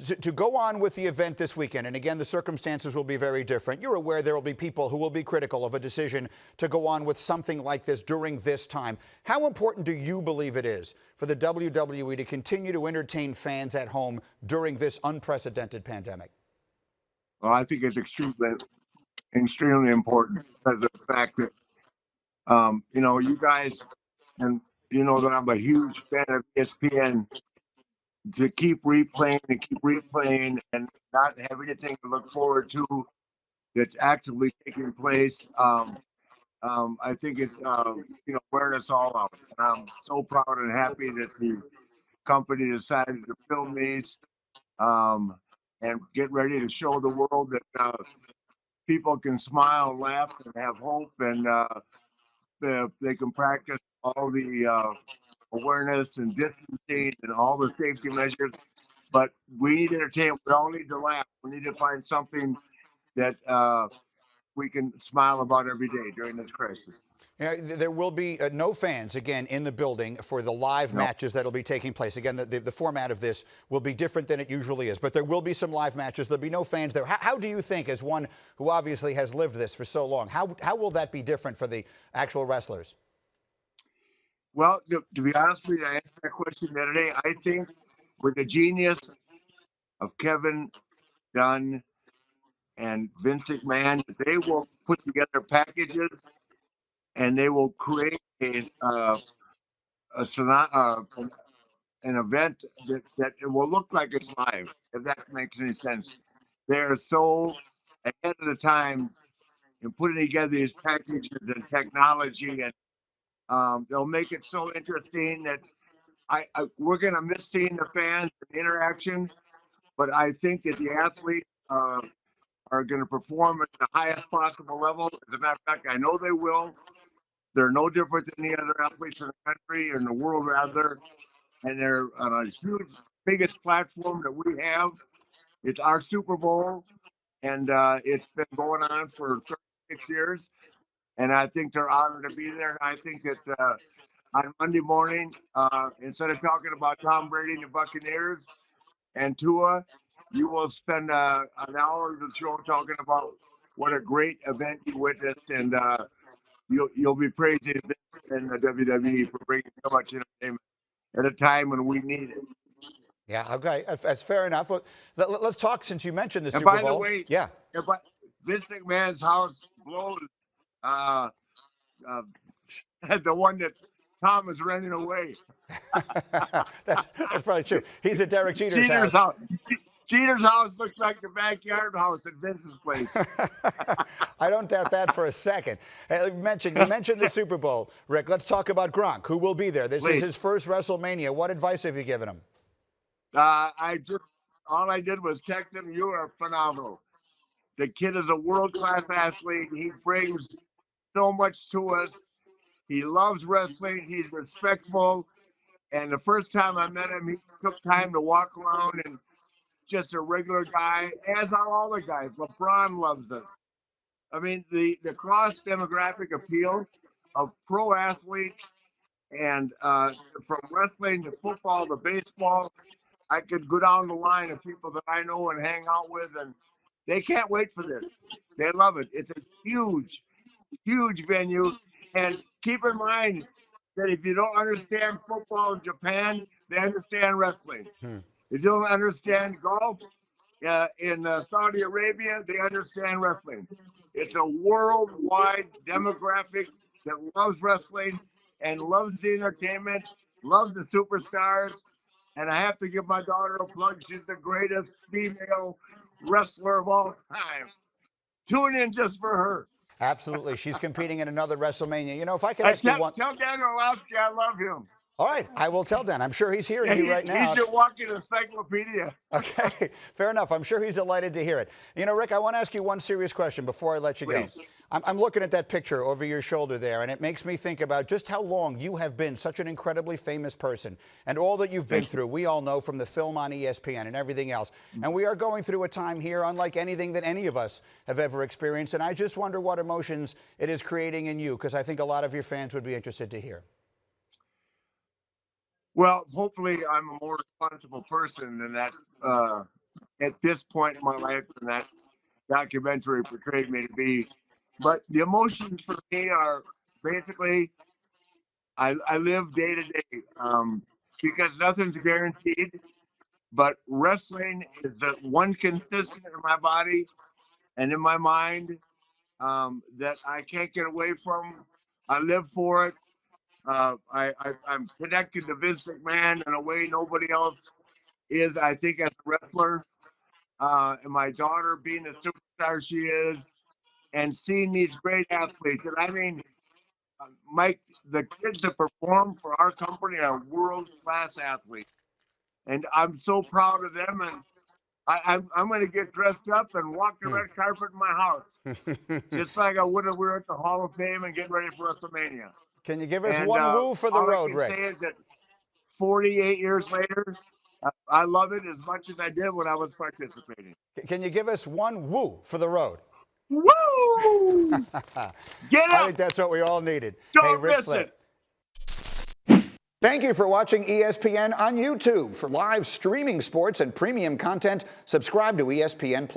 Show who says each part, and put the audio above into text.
Speaker 1: to go on with the event this weekend, and again, the circumstances will be very different. You're aware there will be people who will be critical of a decision to go on with something like this during this time. How important do you believe it is for the WWE to continue to entertain fans at home during this unprecedented pandemic?
Speaker 2: Well, I think it's extremely important because of the fact that, you guys, and you know that I'm a huge fan of ESPN, to keep replaying and not have anything to look forward to that's actively taking place. I think it's, wearing us all out. And I'm so proud and happy that the company decided to film these and get ready to show the world that people can smile, laugh, and have hope, and they can practice all the awareness and distancing and all the safety measures. But we need entertainment. We all need to laugh. We need to find something that we can smile about every day during this crisis.
Speaker 1: Yeah, there will be no fans, again, in the building for the live matches that will be taking place. Again, the format of this will be different than it usually is, but there will be some live matches. There'll be no fans there. How do you think, as one who obviously has lived this for so long, how will that be different for the actual wrestlers?
Speaker 2: Well, to be honest with you, I asked that question the other day. I think with the genius of Kevin Dunn and Vince McMahon, they will put together packages and they will create an event that it will look like it's live, if that makes any sense. They're so ahead of the time in putting together these packages and technology, and they'll make it so interesting that we're going to miss seeing the fans and the interaction, but I think that the athletes are going to perform at the highest possible level. As a matter of fact, I know they will. They're no different than any other athletes in the country or in the world, rather. And they're on a huge, biggest platform that we have. It's our Super Bowl, and it's been going on for 36 years. And I think they're honored to be there. And I think that on Monday morning, instead of talking about Tom Brady and the Buccaneers and Tua, you will spend an hour of the show talking about what a great event you witnessed, and you'll be praising Vince and the WWE for bringing so much entertainment at a time when we need it.
Speaker 1: Yeah, okay, that's fair enough. Well, let's talk, since you mentioned the Super
Speaker 2: Bowl.
Speaker 1: And by the
Speaker 2: way,
Speaker 1: yeah,
Speaker 2: if Vince McMahon's house blows, the one that Tom is renting away.
Speaker 1: that's probably true. He's at Derek Jeter's house.
Speaker 2: Jeter's house looks like the backyard house at Vince's place.
Speaker 1: I don't doubt that for a second. You mentioned the Super Bowl, Rick. Let's talk about Gronk, who will be there. This is his first WrestleMania. What advice have you given him?
Speaker 2: All I did was text him, "You are phenomenal." The kid is a world-class athlete. He brings so much to us. He loves wrestling. He's respectful. And the first time I met him, he took time to walk around and just a regular guy, as are all the guys. LeBron loves us. I mean, the cross-demographic appeal of pro athletes, and from wrestling to football to baseball, I could go down the line of people that I know and hang out with, and they can't wait for this. They love it. It's a huge, huge venue. And keep in mind that if you don't understand football in Japan, they understand wrestling. If you don't understand golf in Saudi Arabia, they understand wrestling. It's a worldwide demographic that loves wrestling and loves the entertainment, loves the superstars. And I have to give my daughter a plug. She's the greatest female wrestler of all time. Tune in just for her.
Speaker 1: Absolutely. She's competing in another WrestleMania. You know, if I could ask you one...
Speaker 2: Tell Daniel Orlovsky I love him.
Speaker 1: All right, I will tell Dan. I'm sure he's hearing you right now.
Speaker 2: He's your walking encyclopedia.
Speaker 1: Okay, fair enough. I'm sure he's delighted to hear it. You know, Rick, I want to ask you one serious question before I let you go. I'm looking at that picture over your shoulder there, and it makes me think about just how long you have been such an incredibly famous person and all that you've been through. We all know from the film on ESPN and everything else. And we are going through a time here unlike anything that any of us have ever experienced. And I just wonder what emotions it is creating in you, because I think a lot of your fans would be interested to hear.
Speaker 2: Well, hopefully I'm a more responsible person than that at this point in my life than that documentary portrayed me to be. But the emotions for me are basically I live day to day because nothing's guaranteed. But wrestling is the one consistent in my body and in my mind that I can't get away from. I live for it. I'm connected to Vince McMahon in a way nobody else is. I think as a wrestler, and my daughter being the superstar she is, and seeing these great athletes. And I mean, Mike, the kids that perform for our company are world class athletes, and I'm so proud of them. And I'm going to get dressed up and walk the red carpet in my house, just like I would if we were at the Hall of Fame and getting ready for WrestleMania.
Speaker 1: Can you give us
Speaker 2: And
Speaker 1: one woo for the
Speaker 2: all I
Speaker 1: road,
Speaker 2: can
Speaker 1: Rick?
Speaker 2: say is that 48 years later, I love it as much as I did when I was participating.
Speaker 1: Can you give us one woo for the road?
Speaker 2: Woo! Get
Speaker 1: I
Speaker 2: up!
Speaker 1: think that's what we all needed.
Speaker 2: Don't
Speaker 1: Ric
Speaker 2: miss
Speaker 1: Flair.
Speaker 2: it.
Speaker 1: Thank you for watching ESPN on YouTube. For live streaming sports and premium content, subscribe to ESPN+.